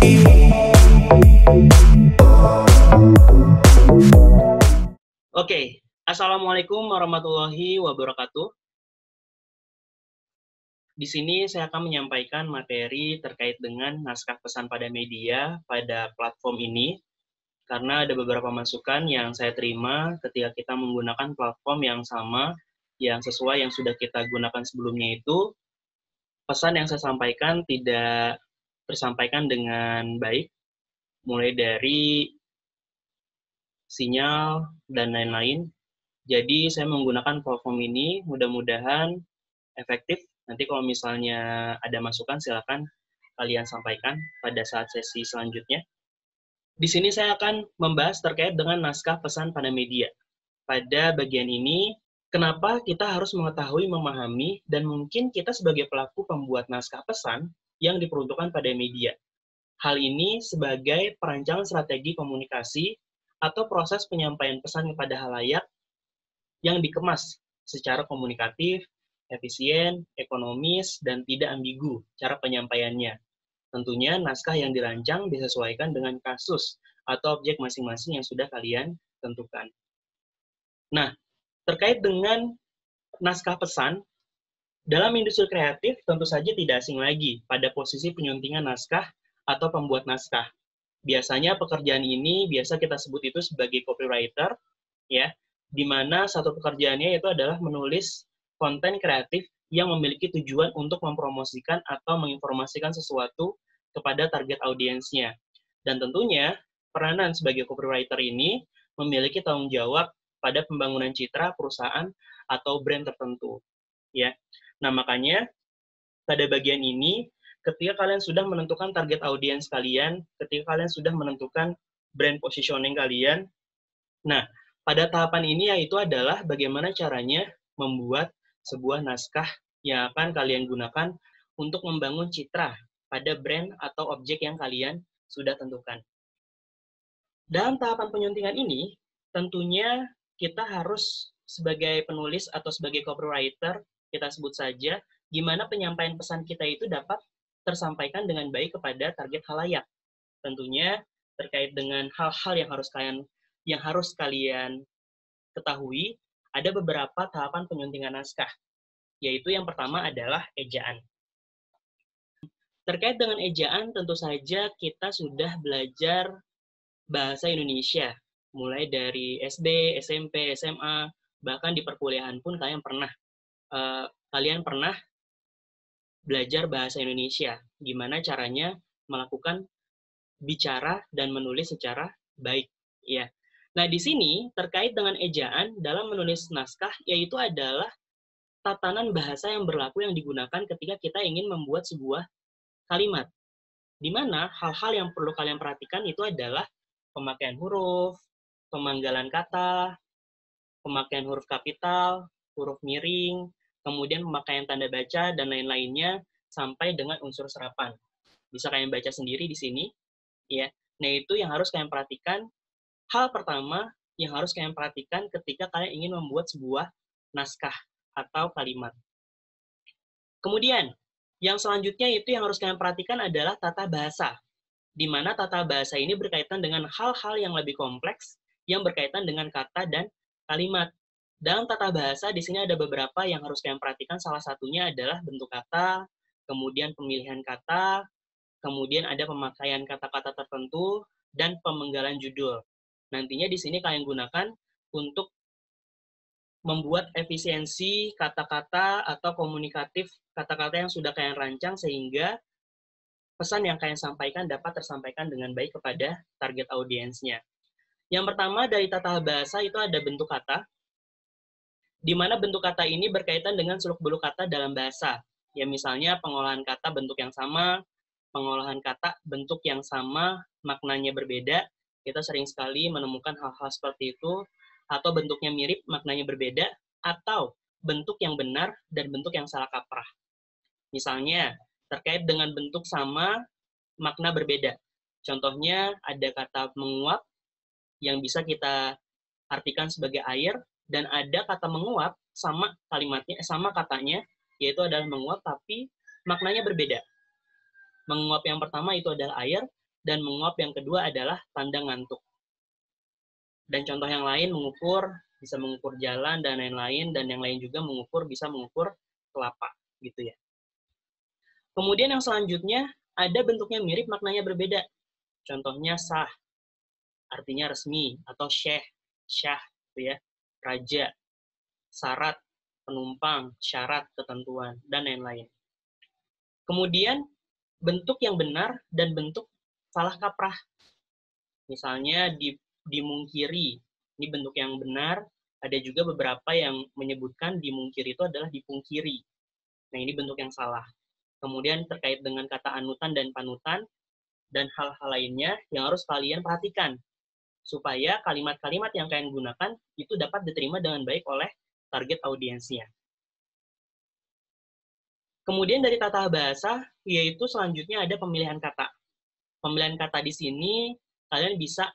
Oke, Assalamualaikum warahmatullahi wabarakatuh. Di sini saya akan menyampaikan materi terkait dengan naskah pesan pada media pada platform ini, karena ada beberapa masukan yang saya terima ketika kita menggunakan platform yang sama, yang sesuai yang sudah kita gunakan sebelumnya itu, pesan yang saya sampaikan tidak tersampaikan dengan baik, mulai dari sinyal dan lain-lain. Jadi saya menggunakan platform ini, mudah-mudahan efektif. Nanti kalau misalnya ada masukan, silakan kalian sampaikan pada saat sesi selanjutnya. Di sini saya akan membahas terkait dengan naskah pesan pada media. Pada bagian ini, kenapa kita harus mengetahui, memahami, dan mungkin kita sebagai pelaku pembuat naskah pesan yang diperuntukkan pada media. Hal ini sebagai perancangan strategi komunikasi atau proses penyampaian pesan kepada halayak yang dikemas secara komunikatif, efisien, ekonomis, dan tidak ambigu cara penyampaiannya. Tentunya naskah yang dirancang disesuaikan dengan kasus atau objek masing-masing yang sudah kalian tentukan. Nah, terkait dengan naskah pesan, dalam industri kreatif tentu saja tidak asing lagi pada posisi penyuntingan naskah atau pembuat naskah. Biasanya pekerjaan ini biasa kita sebut itu sebagai copywriter, ya, di mana satu pekerjaannya itu adalah menulis konten kreatif yang memiliki tujuan untuk mempromosikan atau menginformasikan sesuatu kepada target audiensnya. Dan tentunya, peranan sebagai copywriter ini memiliki tanggung jawab pada pembangunan citra perusahaan atau brand tertentu. Ya. Nah, makanya pada bagian ini, ketika kalian sudah menentukan target audiens kalian, ketika kalian sudah menentukan brand positioning kalian, nah, pada tahapan ini yaitu adalah bagaimana caranya membuat sebuah naskah yang akan kalian gunakan untuk membangun citra pada brand atau objek yang kalian sudah tentukan. Dalam tahapan penyuntingan ini, tentunya kita harus sebagai penulis atau sebagai copywriter, kita sebut saja, gimana penyampaian pesan kita itu dapat tersampaikan dengan baik kepada target halayak. Tentunya terkait dengan hal-hal yang harus kalian ketahui, ada beberapa tahapan penyuntingan naskah, yaitu yang pertama adalah ejaan. Terkait dengan ejaan, tentu saja kita sudah belajar bahasa Indonesia, mulai dari SD, SMP, SMA, bahkan di perkuliahan pun kalian pernah belajar bahasa Indonesia, gimana caranya melakukan bicara dan menulis secara baik, ya. Nah, di sini terkait dengan ejaan dalam menulis naskah, yaitu adalah tatanan bahasa yang berlaku yang digunakan ketika kita ingin membuat sebuah kalimat. Di mana hal-hal yang perlu kalian perhatikan itu adalah pemakaian huruf, pemanggalan kata, pemakaian huruf kapital, huruf miring, kemudian pemakaian tanda baca, dan lain-lainnya, sampai dengan unsur serapan. Bisa kalian baca sendiri di sini, ya. Nah, itu yang harus kalian perhatikan. Hal pertama yang harus kalian perhatikan ketika kalian ingin membuat sebuah naskah atau kalimat. Kemudian, yang selanjutnya itu yang harus kalian perhatikan adalah tata bahasa, di mana tata bahasa ini berkaitan dengan hal-hal yang lebih kompleks, yang berkaitan dengan kata dan kalimat. Dalam tata bahasa, di sini ada beberapa yang harus kalian perhatikan, salah satunya adalah bentuk kata, kemudian pemilihan kata, kemudian ada pemakaian kata-kata tertentu, dan pemenggalan judul. Nantinya di sini kalian gunakan untuk membuat efisiensi kata-kata atau komunikatif kata-kata yang sudah kalian rancang sehingga pesan yang kalian sampaikan dapat tersampaikan dengan baik kepada target audiensnya. Yang pertama dari tata bahasa itu ada bentuk kata, di mana bentuk kata ini berkaitan dengan seluk-beluk kata dalam bahasa. Ya misalnya pengolahan kata bentuk yang sama, pengolahan kata bentuk yang sama, maknanya berbeda. Kita sering sekali menemukan hal-hal seperti itu, atau bentuknya mirip, maknanya berbeda, atau bentuk yang benar dan bentuk yang salah kaprah. Misalnya, terkait dengan bentuk sama, makna berbeda. Contohnya, ada kata menguap yang bisa kita artikan sebagai air, dan ada kata menguap sama kalimatnya, sama katanya, yaitu adalah menguap, tapi maknanya berbeda. Menguap yang pertama itu adalah air, dan menguap yang kedua adalah tanda ngantuk. Dan contoh yang lain bisa mengukur jalan dan lain-lain, dan yang lain juga bisa mengukur kelapa, gitu ya. Kemudian yang selanjutnya, ada bentuknya mirip, maknanya berbeda. Contohnya sah, artinya resmi, atau syah, gitu ya, raja, syarat, penumpang, syarat, ketentuan, dan lain-lain. Kemudian, bentuk yang benar dan bentuk salah kaprah. Misalnya dimungkiri, ini bentuk yang benar, ada juga beberapa yang menyebutkan dimungkiri itu adalah dipungkiri. Nah, ini bentuk yang salah. Kemudian terkait dengan kata anutan dan panutan, dan hal-hal lainnya yang harus kalian perhatikan, supaya kalimat-kalimat yang kalian gunakan itu dapat diterima dengan baik oleh target audiensnya. Kemudian dari tata bahasa, yaitu selanjutnya ada pemilihan kata. Pemilihan kata di sini, kalian bisa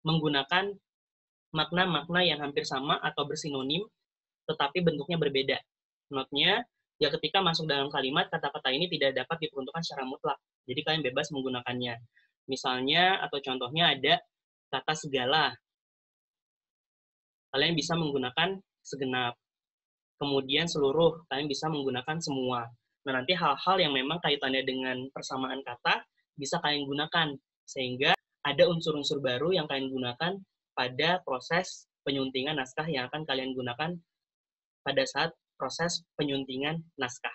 menggunakan makna-makna yang hampir sama atau bersinonim, tetapi bentuknya berbeda. Notnya, ya ketika masuk dalam kalimat, kata-kata ini tidak dapat diperuntukkan secara mutlak. Jadi kalian bebas menggunakannya. Misalnya, atau contohnya ada kata segala. Kalian bisa menggunakan segenap. Kemudian seluruh, kalian bisa menggunakan semua. Nah, nanti hal-hal yang memang kaitannya dengan persamaan kata, bisa kalian gunakan. Sehingga ada unsur-unsur baru yang kalian gunakan pada proses penyuntingan naskah yang akan kalian gunakan pada saat proses penyuntingan naskah.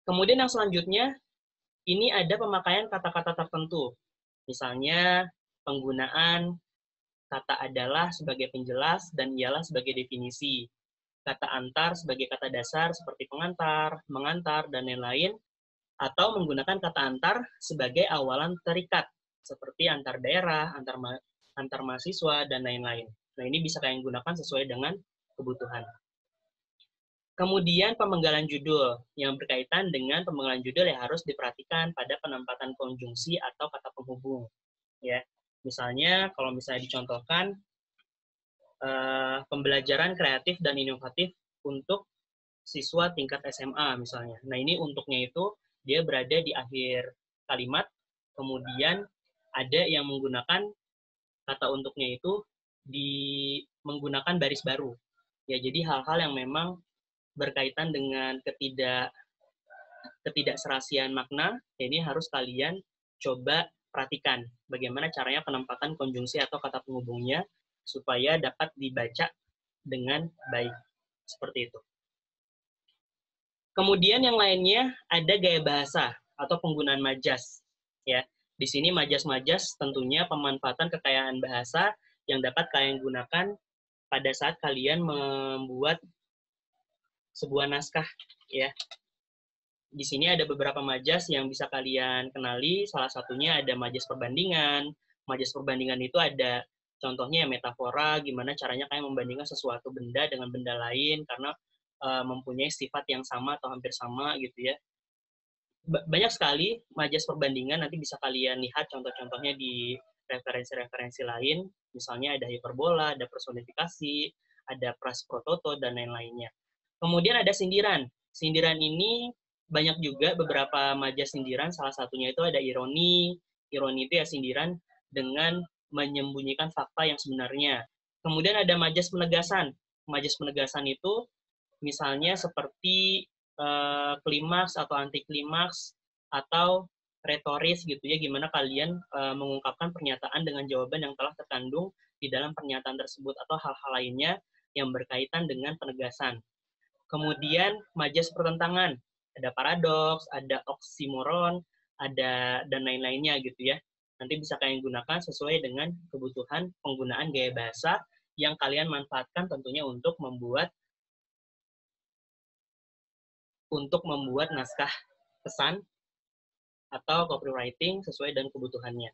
Kemudian yang selanjutnya, ini ada pemakaian kata-kata tertentu. Misalnya, penggunaan kata adalah sebagai penjelas dan ialah sebagai definisi. Kata antar sebagai kata dasar seperti pengantar, mengantar, dan lain-lain. Atau menggunakan kata antar sebagai awalan terikat, seperti antar daerah, antar mahasiswa, dan lain-lain. Nah, ini bisa kalian gunakan sesuai dengan kebutuhan. Kemudian pemenggalan judul, yang berkaitan dengan pemenggalan judul yang harus diperhatikan pada penempatan konjungsi atau kata penghubung. Ya, misalnya kalau misalnya dicontohkan pembelajaran kreatif dan inovatif untuk siswa tingkat SMA misalnya. Nah, ini untuknya itu dia berada di akhir kalimat, kemudian ada yang menggunakan kata untuknya itu menggunakan baris baru. Ya, jadi hal-hal yang memang berkaitan dengan ketidakserasian makna, ini harus kalian coba perhatikan bagaimana caranya penempatan konjungsi atau kata penghubungnya supaya dapat dibaca dengan baik. Seperti itu. Kemudian yang lainnya ada gaya bahasa atau penggunaan majas. Ya, di sini majas-majas tentunya pemanfaatan kekayaan bahasa yang dapat kalian gunakan pada saat kalian membuat sebuah naskah. Ya, di sini ada beberapa majas yang bisa kalian kenali. Salah satunya ada majas perbandingan. Majas perbandingan itu ada contohnya metafora, gimana caranya kalian membandingkan sesuatu benda dengan benda lain karena mempunyai sifat yang sama atau hampir sama gitu ya. Banyak sekali majas perbandingan, nanti bisa kalian lihat contoh-contohnya di referensi-referensi lain, misalnya ada hiperbola, ada personifikasi, ada pras prototo, dan lain-lainnya. Kemudian ada sindiran. Sindiran ini banyak juga beberapa majas sindiran, salah satunya itu ada ironi. Ironi itu ya sindiran dengan menyembunyikan fakta yang sebenarnya. Kemudian ada majas penegasan. Majas penegasan itu misalnya seperti klimaks atau anti klimaks atau retoris gitu ya, gimana kalian mengungkapkan pernyataan dengan jawaban yang telah terkandung di dalam pernyataan tersebut atau hal-hal lainnya yang berkaitan dengan penegasan. Kemudian majas pertentangan, ada paradoks, ada oksimoron, ada dan lain-lainnya gitu ya. Nanti bisa kalian gunakan sesuai dengan kebutuhan penggunaan gaya bahasa yang kalian manfaatkan tentunya untuk membuat naskah pesan atau copywriting sesuai dengan kebutuhannya.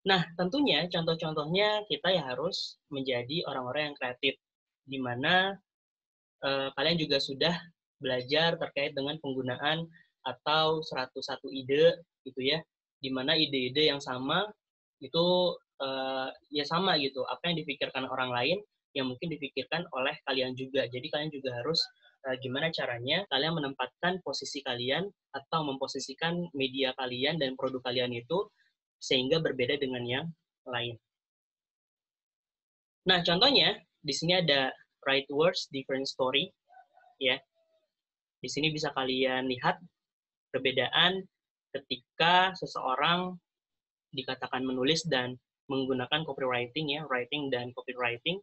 Nah, tentunya contoh-contohnya kita ya harus menjadi orang-orang yang kreatif, di mana kalian juga sudah belajar terkait dengan penggunaan atau 101 ide gitu ya, di mana ide-ide yang sama itu ya sama gitu, apa yang dipikirkan orang lain yang mungkin dipikirkan oleh kalian juga. Jadi kalian juga harus gimana caranya kalian menempatkan posisi kalian atau memposisikan media kalian dan produk kalian itu sehingga berbeda dengan yang lain. Nah, contohnya di sini ada Right Words, Different Story, ya. Di sini bisa kalian lihat perbedaan ketika seseorang dikatakan menulis dan menggunakan copywriting, ya, writing dan copywriting.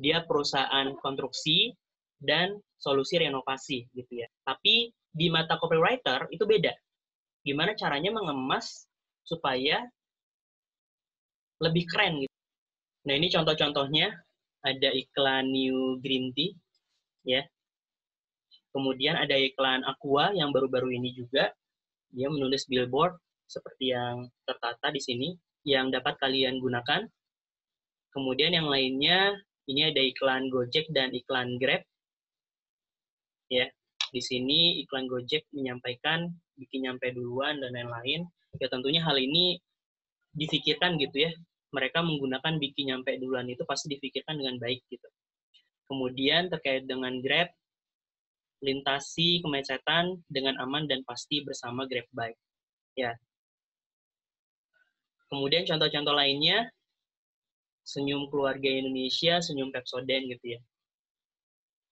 Dia perusahaan konstruksi dan solusi renovasi, gitu ya. Tapi di mata copywriter itu beda. Gimana caranya mengemas supaya lebih keren, gitu. Nah, ini contoh-contohnya. Ada iklan New Green Tea, ya. Kemudian ada iklan Aqua yang baru-baru ini juga. Dia menulis billboard seperti yang tertata di sini, yang dapat kalian gunakan. Kemudian yang lainnya, ini ada iklan Gojek dan iklan Grab. Ya, di sini iklan Gojek menyampaikan bikin nyampe duluan dan lain-lain. Ya tentunya hal ini difikirkan gitu ya. Mereka menggunakan bikin nyampe duluan itu pasti difikirkan dengan baik gitu. Kemudian terkait dengan Grab, lintasi kemacetan dengan aman dan pasti bersama Grab Bike. Ya. Kemudian contoh-contoh lainnya, senyum keluarga Indonesia, senyum Pepsodent gitu ya.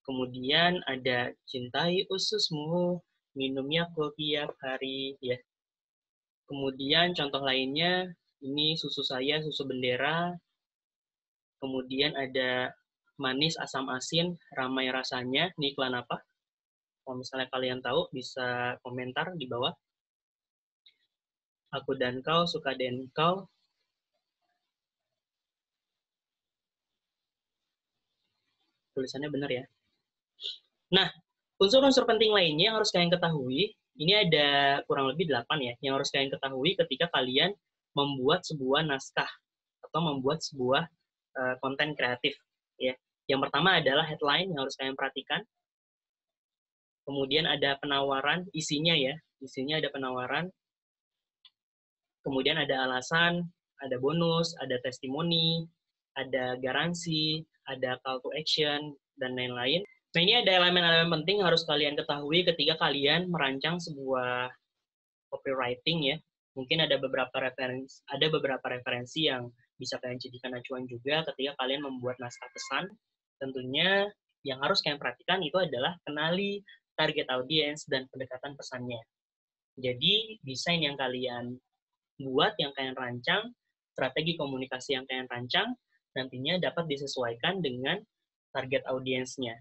Kemudian ada cintai ususmu, minumnya tiap hari ya. Kemudian contoh lainnya, ini susu saya, susu bendera. Kemudian ada manis, asam, asin, ramai rasanya. Ini iklan apa? Kalau misalnya kalian tahu, bisa komentar di bawah. Aku dan kau, suka dan kau. Tulisannya benar ya. Nah, unsur-unsur penting lainnya yang harus kalian ketahui, ini ada kurang lebih 8 ya, yang harus kalian ketahui ketika kalian membuat sebuah naskah atau membuat sebuah konten kreatif. Ya. Yang pertama adalah headline yang harus kalian perhatikan. Kemudian ada penawaran, isinya ya, isinya ada penawaran. Kemudian ada alasan, ada bonus, ada testimoni, ada garansi, ada call to action, dan lain-lain. Nah, ini ada elemen-elemen penting yang harus kalian ketahui ketika kalian merancang sebuah copywriting ya. Mungkin ada beberapa referensi yang bisa kalian jadikan acuan juga ketika kalian membuat naskah pesan. Tentunya yang harus kalian perhatikan itu adalah kenali target audience dan pendekatan pesannya. Jadi, desain yang kalian buat, yang kalian rancang, strategi komunikasi yang kalian rancang, nantinya dapat disesuaikan dengan target audiensnya.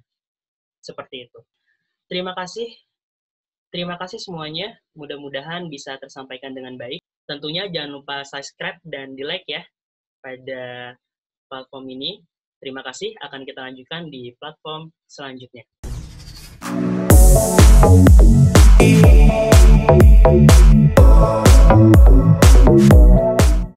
Seperti itu. Terima kasih semuanya. Mudah-mudahan bisa tersampaikan dengan baik. Tentunya jangan lupa subscribe dan di-like ya pada platform ini. Terima kasih, akan kita lanjutkan di platform selanjutnya.